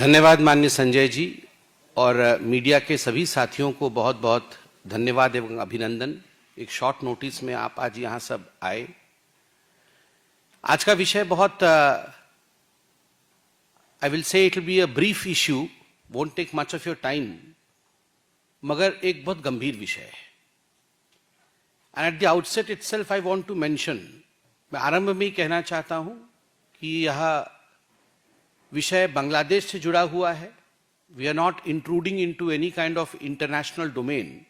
धन्यवाद माननीय संजय जी और मीडिया के सभी साथियों को बहुत बहुत धन्यवाद एवं अभिनंदन। एक शॉर्ट नोटिस में आप आज यहाँ सब आए। आज का विषय बहुत I will say it will be a brief issue, won't take much of your time, मगर एक बहुत गंभीर विषय है। And at the outset itself I want to mention, मैं आरंभ में ही कहना चाहता हूं कि यह विषय बांग्लादेश से जुड़ा हुआ है। We are not intruding into any kind of international domain,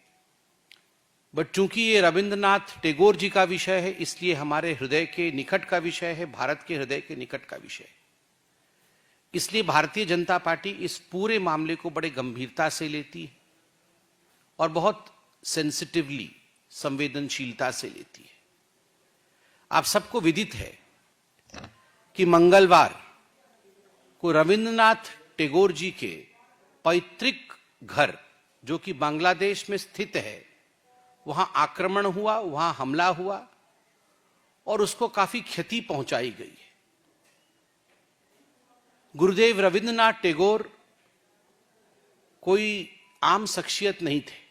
but चूंकि ये रविंद्रनाथ टैगोर जी का विषय है, इसलिए हमारे हृदय के निकट का विषय है, भारत के हृदय के निकट का विषय है। इसलिए भारतीय जनता पार्टी इस पूरे मामले को बड़े गंभीरता से लेती है और बहुत सेंसिटिवली, संवेदनशीलता से लेती है। आप सबको विदित है कि मंगलवार को रविंद्रनाथ टैगोर जी के पैतृक घर, जो कि बांग्लादेश में स्थित है, वहां आक्रमण हुआ, वहां हमला हुआ और उसको काफी क्षति पहुंचाई गई है। गुरुदेव रविंद्रनाथ टैगोर कोई आम शख्सियत नहीं थे।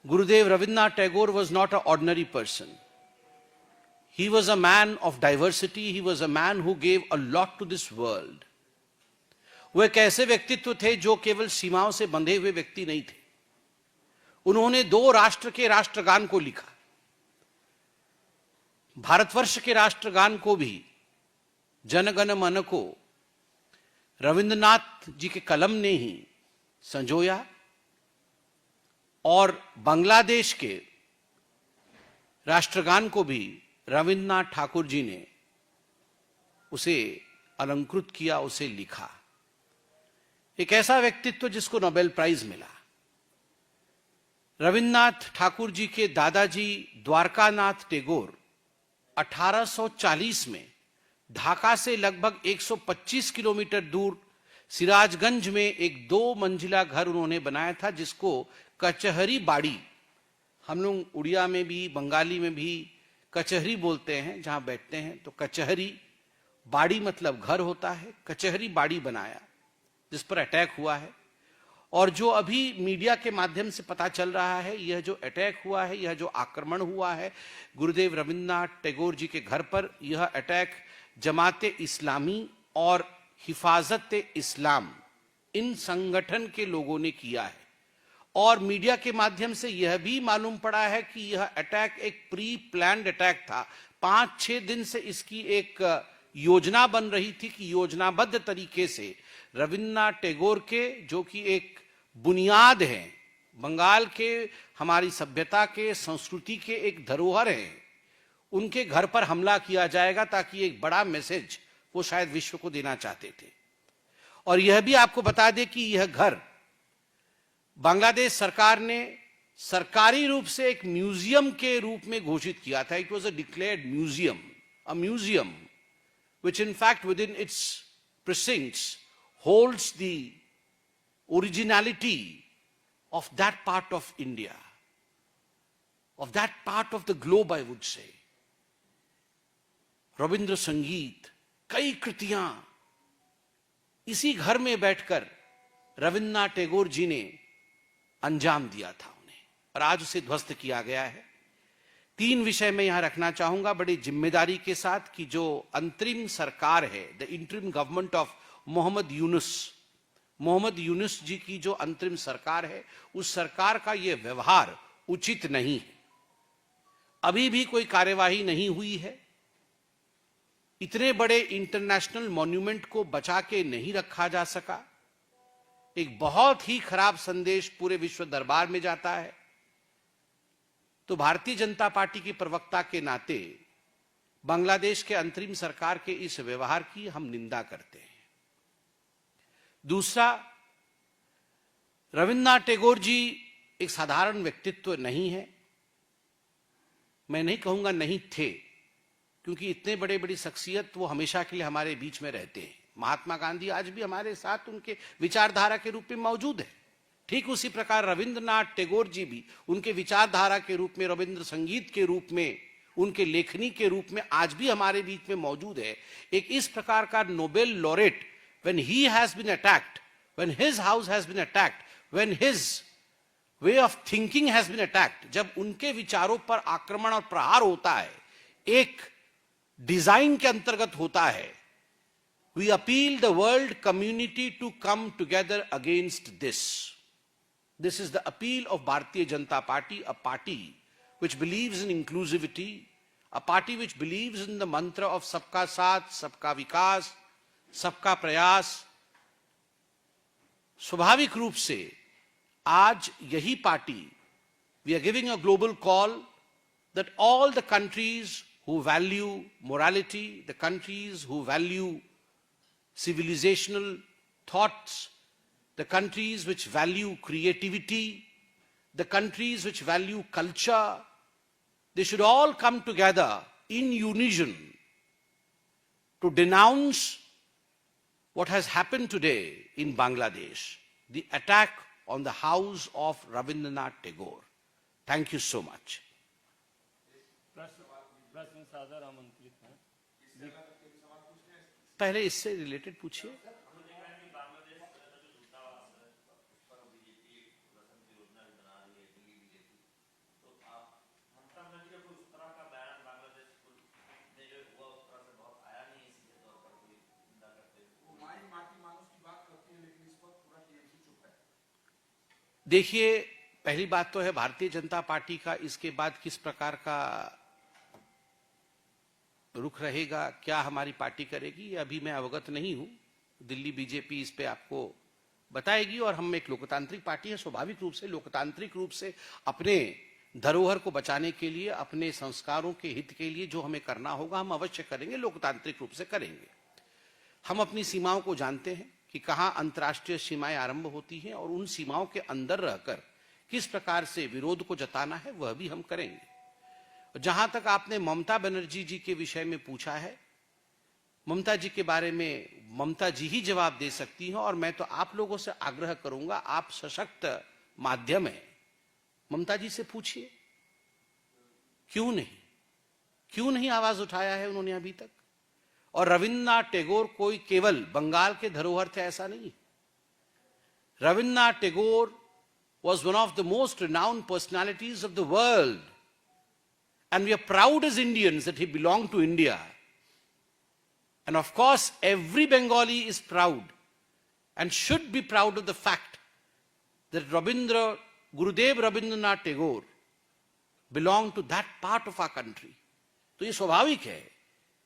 Gurudev Rabindranath Tagore was not an ordinary person. He was a man of diversity. He was a man who gave a lot to this world. वो एक ऐसे व्यक्तित्व थे जो केवल सीमाओं से बंधे हुए व्यक्ति नहीं थे। उन्होंने 2 राष्ट्र के राष्ट्रगान को लिखा। भारतवर्ष के राष्ट्रगान को भी, जन गण मन को, रविंद्रनाथ जी के कलम ने ही संजोया और बांग्लादेश के राष्ट्रगान को भी रविंद्रनाथ ठाकुर जी ने उसे अलंकृत किया, उसे लिखा। एक ऐसा व्यक्तित्व जिसको नोबेल प्राइज मिला। रविंद्रनाथ ठाकुर जी के दादाजी द्वारकानाथ टैगोर 1840 में ढाका से लगभग 125 किलोमीटर दूर सिराजगंज में एक 2 मंजिला घर उन्होंने बनाया था, जिसको कचहरी बाड़ी, हम लोग उड़िया में भी बंगाली में भी कचहरी बोलते हैं जहां बैठते हैं, तो कचहरी बाड़ी मतलब घर होता है। कचहरी बाड़ी बनाया जिस पर अटैक हुआ है। और जो अभी मीडिया के माध्यम से पता चल रहा है, यह जो अटैक हुआ है, यह जो आक्रमण हुआ है गुरुदेव रविंद्रनाथ टैगोर जी के घर पर, यह अटैक जमाते इस्लामी और हिफाजत इस्लाम, इन संगठन के लोगों ने किया है। और मीडिया के माध्यम से यह भी मालूम पड़ा है कि यह अटैक एक प्री प्लान्ड अटैक था। 5-6 दिन से इसकी एक योजना बन रही थी कि योजनाबद्ध तरीके से रविंद्रनाथ टैगोर के, जो कि एक बुनियाद है, बंगाल के, हमारी सभ्यता के, संस्कृति के एक धरोहर है, उनके घर पर हमला किया जाएगा ताकि एक बड़ा मैसेज वो शायद विश्व को देना चाहते थे। और यह भी आपको बता दें कि यह घर बांग्लादेश सरकार ने सरकारी रूप से एक म्यूजियम के रूप में घोषित किया था। It was a declared museum, a museum which in fact within its precincts holds the originality of that part of India, of that part of the globe, I would say. Ravindra संगीत, कई कृतियां इसी घर में बैठकर रविंद्रनाथ टैगोर जी ने अंजाम दिया था उन्हें, और आज उसे ध्वस्त किया गया है। 3 विषय में यहां रखना चाहूंगा बड़ी जिम्मेदारी के साथ कि जो अंतरिम सरकार है, the interim government of Mohammad Yunus ji की जो अंतरिम सरकार है, उस सरकार का यह व्यवहार उचित नहीं है। अभी भी कोई कार्यवाही नहीं हुई है। इतने बड़े इंटरनेशनल मॉन्यूमेंट को बचा के नहीं रखा जा सका। एक बहुत ही खराब संदेश पूरे विश्व दरबार में जाता है। तो भारतीय जनता पार्टी की प्रवक्ता के नाते बांग्लादेश के अंतरिम सरकार के इस व्यवहार की हम निंदा करते हैं। दूसरा, रविंद्रनाथ टैगोर जी एक साधारण व्यक्तित्व नहीं है। मैं नहीं कहूंगा नहीं थे, क्योंकि इतने बड़े बड़ी शख्सियत वो हमेशा के लिए हमारे बीच में रहते हैं। महात्मा गांधी आज भी हमारे साथ उनके विचारधारा के रूप में मौजूद है। ठीक उसी प्रकार रविंद्रनाथ टैगोर जी भी उनके विचारधारा के रूप में, रविंद्र संगीत के रूप में, उनके लेखनी के रूप में आज भी हमारे बीच में मौजूद है। एक इस प्रकार का Nobel laureate when he has been attacked, when his house has been attacked, when his way of thinking has been attacked, जब उनके विचारों पर आक्रमण और प्रहार होता है, एक डिजाइन के अंतर्गत होता है, we appeal the world community to come together against this. This is the appeal of Bharatiya Janata Party, a party which believes in inclusivity, a party which believes in the mantra of सबका साथ, सबका विकास, सबका प्रयास. स्वाभाविक रूप से आज यही party, we are giving a global call that all the countries who value morality, the countries who value civilizational thoughts, the countries which value creativity, the countries which value culture, they should all come together in unison to denounce what has happened today in Bangladesh, the attack on the house of Rabindranath Tagore. Thank you so much. प्रश्न सादर आमंत्रित हैं। पहले इससे related पूछिए। देखिए, पहली बात तो है भारतीय जनता पार्टी का इसके बाद किस प्रकार का रुख रहेगा, क्या हमारी पार्टी करेगी, ये अभी मैं अवगत नहीं हूं। दिल्ली बीजेपी इस पे आपको बताएगी और हम एक लोकतांत्रिक पार्टी है, स्वाभाविक रूप से लोकतांत्रिक रूप से अपने धरोहर को बचाने के लिए, अपने संस्कारों के हित के लिए जो हमें करना होगा हम अवश्य करेंगे, लोकतांत्रिक रूप से करेंगे। हम अपनी सीमाओं को जानते हैं कि कहां अंतर्राष्ट्रीय सीमाएं आरंभ होती हैं और उन सीमाओं के अंदर रहकर किस प्रकार से विरोध को जताना है वह भी हम करेंगे। जहां तक आपने ममता बनर्जी जी के विषय में पूछा है, ममता जी के बारे में ममता जी ही जवाब दे सकती हैं और मैं तो आप लोगों से आग्रह करूंगा, आप सशक्त माध्यम है, ममता जी से पूछिए क्यों नहीं आवाज उठाया है उन्होंने अभी तक। और रविन्द्रनाथ टैगोर कोई केवल बंगाल के धरोहर थे ऐसा नहीं। Rabindranath Tagore was one of the most renowned personalities of the world, and we are proud as Indians that he belonged to India. And of course, every Bengali is proud and should be proud of the fact that Gurudev Rabindranath Tagore belonged to that part of our country. तो ये स्वाभाविक है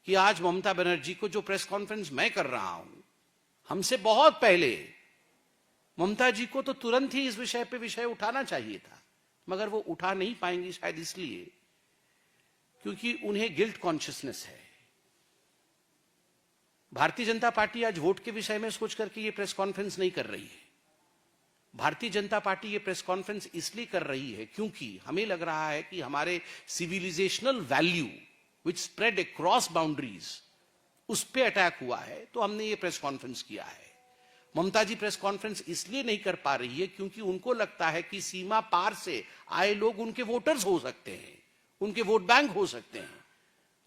कि आज ममता बनर्जी को जो press conference मैं कर रहा हूं, हमसे बहुत पहले ममता जी को तो तुरंत ही इस विषय पे विषय उठाना चाहिए था, मगर वो उठा नहीं पाएंगी शायद इसलिए क्योंकि उन्हें गिल्ट कॉन्शियसनेस है। भारतीय जनता पार्टी आज वोट के विषय में सोच करके ये प्रेस कॉन्फ्रेंस नहीं कर रही है। भारतीय जनता पार्टी ये प्रेस कॉन्फ्रेंस इसलिए कर रही है क्योंकि हमें लग रहा है कि हमारे civilisational value which spread across boundaries उस पे अटैक हुआ है, तो हमने ये प्रेस कॉन्फ्रेंस किया है। ममता जी प्रेस कॉन्फ्रेंस इसलिए नहीं कर पा रही है क्योंकि उनको लगता है कि सीमा पार से आए लोग उनके वोटर्स हो सकते हैं, उनके वोट बैंक हो सकते हैं।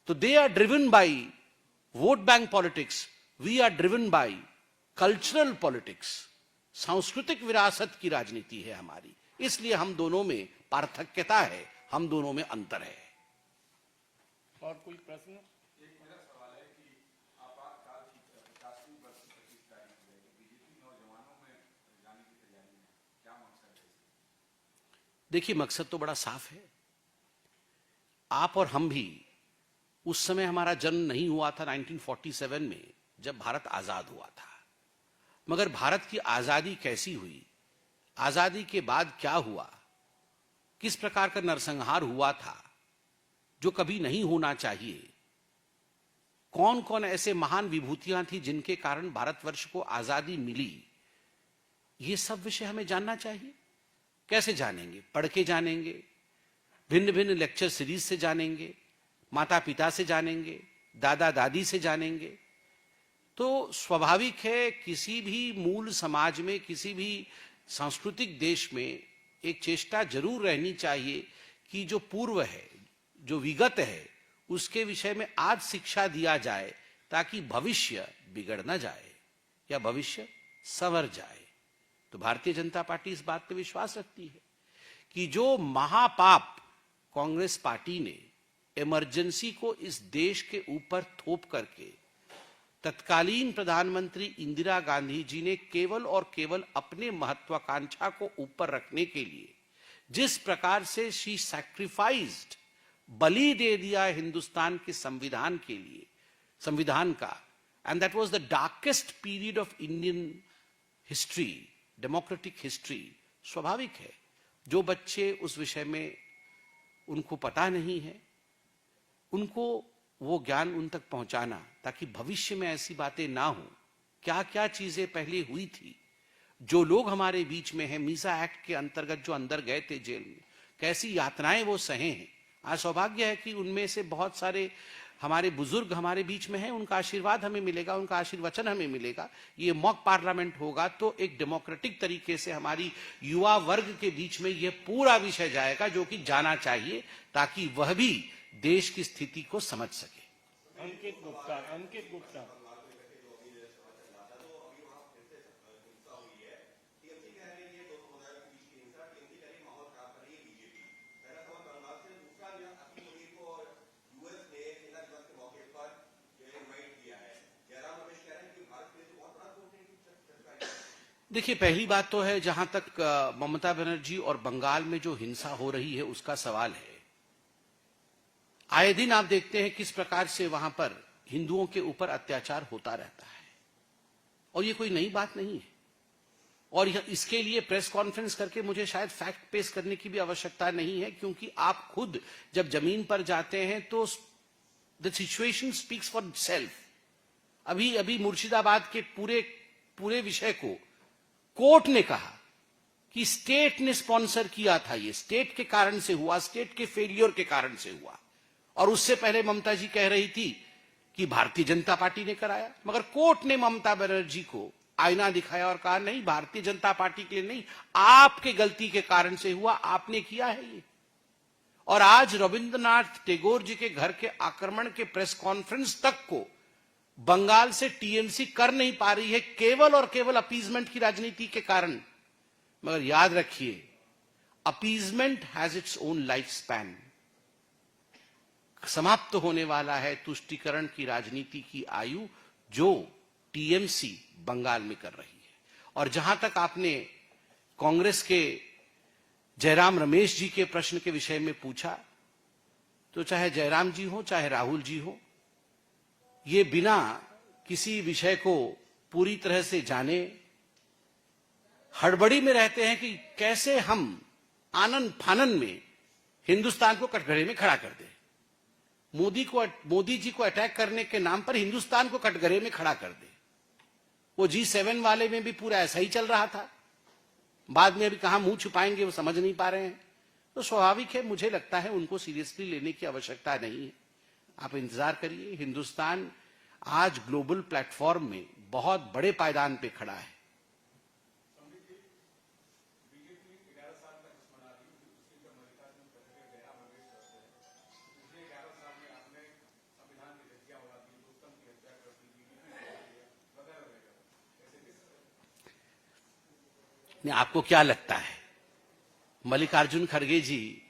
तो they are driven by vote bank politics, we are driven by cultural politics. सांस्कृतिक विरासत की राजनीति है हमारी, इसलिए हम दोनों में पार्थक्यता है, हम दोनों में अंतर है। और कोई प्रश्न? देखिए, मकसद तो बड़ा साफ है। आप और हम भी उस समय, हमारा जन्म नहीं हुआ था 1947 में जब भारत आजाद हुआ था, मगर भारत की आजादी कैसी हुई, आजादी के बाद क्या हुआ, किस प्रकार का नरसंहार हुआ था जो कभी नहीं होना चाहिए, कौन कौन ऐसे महान विभूतियां थी जिनके कारण भारतवर्ष को आजादी मिली, ये सब विषय हमें जानना चाहिए। कैसे जानेंगे? पढ़ के जानेंगे, भिन्न भिन्न लेक्चर सीरीज से जानेंगे, माता पिता से जानेंगे, दादा दादी से जानेंगे। तो स्वाभाविक है किसी भी मूल समाज में, किसी भी सांस्कृतिक देश में एक चेष्टा जरूर रहनी चाहिए कि जो पूर्व है, जो विगत है, उसके विषय में आज शिक्षा दिया जाए ताकि भविष्य बिगड़ न जाए। या भविष्य संवर जाए। तो भारतीय जनता पार्टी इस बात पे विश्वास रखती है कि जो महापाप कांग्रेस पार्टी ने इमरजेंसी को इस देश के ऊपर थोप करके तत्कालीन प्रधानमंत्री इंदिरा गांधी जी ने केवल और केवल अपने महत्वाकांक्षा को ऊपर रखने के लिए जिस प्रकार से शी सैक्रिफाइस्ड, बलि दे दिया हिंदुस्तान के संविधान के लिए, संविधान का, and that was the darkest period of Indian history, democratic history. स्वाभाविक है जो बच्चे उस विषय में उनको पता नहीं है, उनको वो ज्ञान उन तक पहुंचाना, ताकि भविष्य में ऐसी बातें ना हो। क्या क्या चीजें पहले हुई थी, जो लोग हमारे बीच में हैं, मीसा एक्ट के अंतर्गत जो अंदर गए थे जेल में, कैसी यातनाएं वो सहे हैं। आज सौभाग्य है कि उनमें से बहुत सारे हमारे बुजुर्ग हमारे बीच में हैं, उनका आशीर्वाद हमें मिलेगा, उनका आशीर्वचन हमें मिलेगा। ये मॉक पार्लियामेंट होगा तो एक डेमोक्रेटिक तरीके से हमारी युवा वर्ग के बीच में ये पूरा विषय जाएगा, जो कि जाना चाहिए, ताकि वह भी देश की स्थिति को समझ सके। अंकित गुप्ता। देखिए, पहली बात तो है, जहां तक ममता बनर्जी और बंगाल में जो हिंसा हो रही है उसका सवाल है, आए दिन आप देखते हैं किस प्रकार से वहां पर हिंदुओं के ऊपर अत्याचार होता रहता है, और ये कोई नई बात नहीं है। और इसके लिए प्रेस कॉन्फ्रेंस करके मुझे शायद फैक्ट पेश करने की भी आवश्यकता नहीं है, क्योंकि आप खुद जब जमीन पर जाते हैं तो the situation speaks for self. अभी मुर्शिदाबाद के पूरे विषय को कोर्ट ने कहा कि स्टेट ने स्पॉन्सर किया था, ये स्टेट के कारण से हुआ, स्टेट के फेलियर के कारण से हुआ। और उससे पहले ममता जी कह रही थी कि भारतीय जनता पार्टी ने कराया, मगर कोर्ट ने ममता बनर्जी को आईना दिखाया और कहा नहीं, भारतीय जनता पार्टी के लिए नहीं, आपके गलती के कारण से हुआ, आपने किया है ये। और आज रविंद्रनाथ टैगोर जी के घर के आक्रमण के प्रेस कॉन्फ्रेंस तक को बंगाल से टीएमसी कर नहीं पा रही है, केवल और केवल अपीजमेंट की राजनीति के कारण। मगर याद रखिए, appeasement has its own life span. समाप्त होने वाला है तुष्टीकरण की राजनीति की आयु, जो टीएमसी बंगाल में कर रही है। और जहां तक आपने कांग्रेस के जयराम रमेश जी के प्रश्न के विषय में पूछा, तो चाहे जयराम जी हो चाहे राहुल जी हो, ये बिना किसी विषय को पूरी तरह से जाने हड़बड़ी में रहते हैं कि कैसे हम आनन फानन में हिंदुस्तान को कटघरे में खड़ा कर दें। मोदी जी को अटैक करने के नाम पर हिंदुस्तान को कटघरे में खड़ा कर दे। वो G7 वाले में भी पूरा ऐसा ही चल रहा था, बाद में अभी कहां मुंह छुपाएंगे वो समझ नहीं पा रहे हैं। तो स्वाभाविक है, मुझे लगता है उनको सीरियसली लेने की आवश्यकता नहीं है। आप इंतजार करिए, हिंदुस्तान आज ग्लोबल प्लेटफॉर्म में बहुत बड़े पायदान पे खड़ा है। नहीं, आपको क्या लगता है, मल्लिकार्जुन खड़गे जी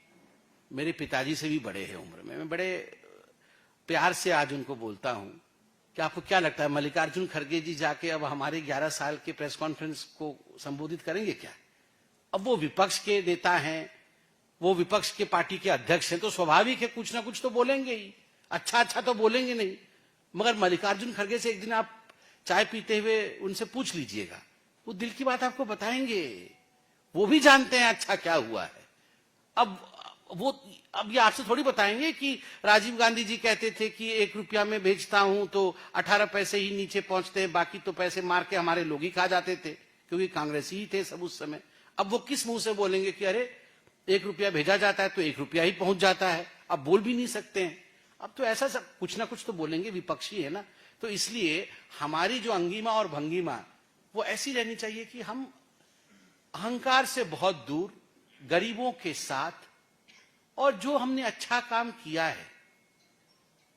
मेरे पिताजी से भी बड़े हैं उम्र में, मैं बड़े प्यार से आज उनको बोलता हूं कि आपको क्या लगता है, मल्लिकार्जुन खड़गे जी जाके अब हमारे 11 साल के प्रेस कॉन्फ्रेंस को संबोधित करेंगे क्या? अब वो विपक्ष के नेता हैं, वो विपक्ष के पार्टी के अध्यक्ष हैं, तो स्वाभाविक है कुछ ना कुछ तो बोलेंगे ही, अच्छा तो बोलेंगे नहीं। मगर मल्लिकार्जुन खड़गे से एक दिन आप चाय पीते हुए उनसे पूछ लीजिएगा, वो दिल की बात आपको बताएंगे। वो भी जानते हैं अच्छा क्या हुआ है। अब ये आपसे थोड़ी बताएंगे कि राजीव गांधी जी कहते थे कि 1 रुपया में बेचता हूं तो 18 पैसे ही नीचे पहुंचते हैं, बाकी तो पैसे मार के हमारे लोग ही खा जाते थे, क्योंकि कांग्रेसी ही थे सब उस समय। अब वो किस मुंह से बोलेंगे कि अरे 1 रुपया भेजा जाता है तो 1 रुपया ही पहुंच जाता है, अब बोल भी नहीं सकते हैं। अब तो ऐसा सब कुछ ना कुछ तो बोलेंगे, विपक्षी है ना। तो इसलिए हमारी जो अंगिमा और भंगिमा वो ऐसी रहनी चाहिए कि हम अहंकार से बहुत दूर, गरीबों के साथ, और जो हमने अच्छा काम किया है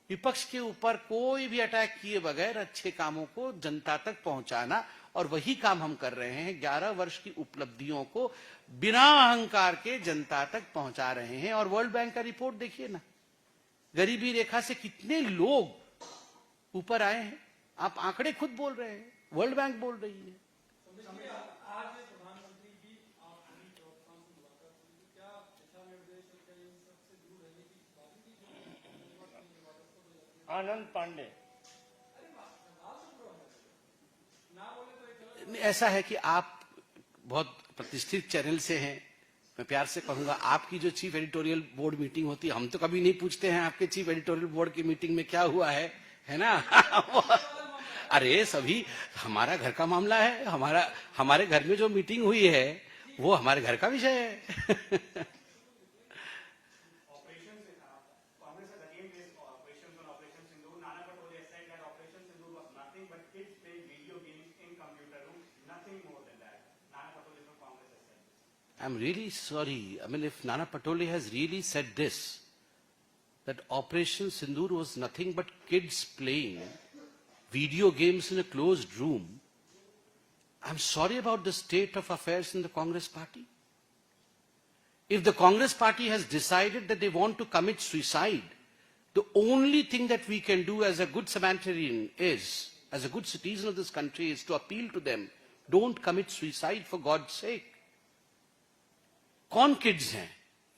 विपक्ष के ऊपर कोई भी अटैक किए बगैर अच्छे कामों को जनता तक पहुंचाना, और वही काम हम कर रहे हैं। 11 वर्ष की उपलब्धियों को बिना अहंकार के जनता तक पहुंचा रहे हैं। और वर्ल्ड बैंक का रिपोर्ट देखिए ना, गरीबी रेखा से कितने लोग ऊपर आए हैं। आप आंकड़े खुद बोल रहे हैं, वर्ल्ड बैंक बोल रही है। आनंद पांडे। ऐसा है कि आप बहुत प्रतिष्ठित चैनल से हैं, मैं प्यार से कहूंगा, आपकी जो चीफ एडिटोरियल बोर्ड मीटिंग होती है, हम तो कभी नहीं पूछते हैं आपके चीफ एडिटोरियल बोर्ड की मीटिंग में क्या हुआ है ना। अरे सभी हमारा घर का मामला है, हमारे घर में जो मीटिंग हुई है वो हमारे घर का विषय है। I'm really sorry. I mean, if Nana Patole has really said this, that Operation Sindoor was nothing but kids playing video games in a closed room, I'm sorry about the state of affairs in the Congress party. If the Congress party has decided that they want to commit suicide, the only thing that we can do as a good Samaritan is, as a good citizen of this country, is to appeal to them, don't commit suicide for God's sake. कौन kids हैं?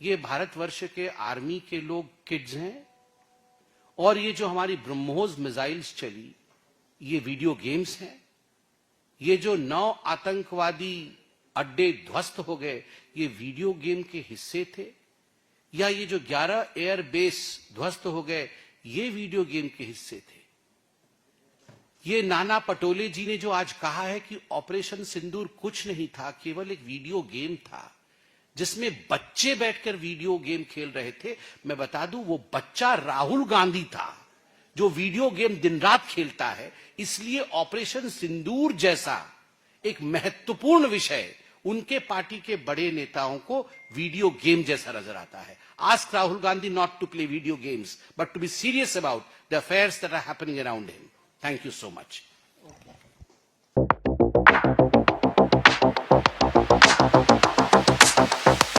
ये भारतवर्ष के army के लोग kids हैं, और ये जो हमारी ब्रह्मोस मिसाइल्स चली, ये वीडियो गेम्स हैं। ये जो 9 आतंकवादी अड्डे ध्वस्त हो गए, ये वीडियो गेम के हिस्से थे। या ये जो 11 एयरबेस ध्वस्त हो गए, ये वीडियो गेम के हिस्से थे। ये नाना पटोले जी ने जो आज कहा है कि ऑपरेशन सिंदूर कुछ नहीं था, केवल एक वीडियो गेम था जिसमें बच्चे बैठकर वीडियो गेम खेल रहे थे, मैं बता दूं वो बच्चा राहुल गांधी था, जो वीडियो गेम दिन रात खेलता है। इसलिए ऑपरेशन सिंदूर जैसा एक महत्वपूर्ण विषय उनके पार्टी के बड़े नेताओं को वीडियो गेम जैसा नजर आता है। Ask Rahul Gandhi not to play video games, but to be serious about the affairs that are happening around him. Thank you so much.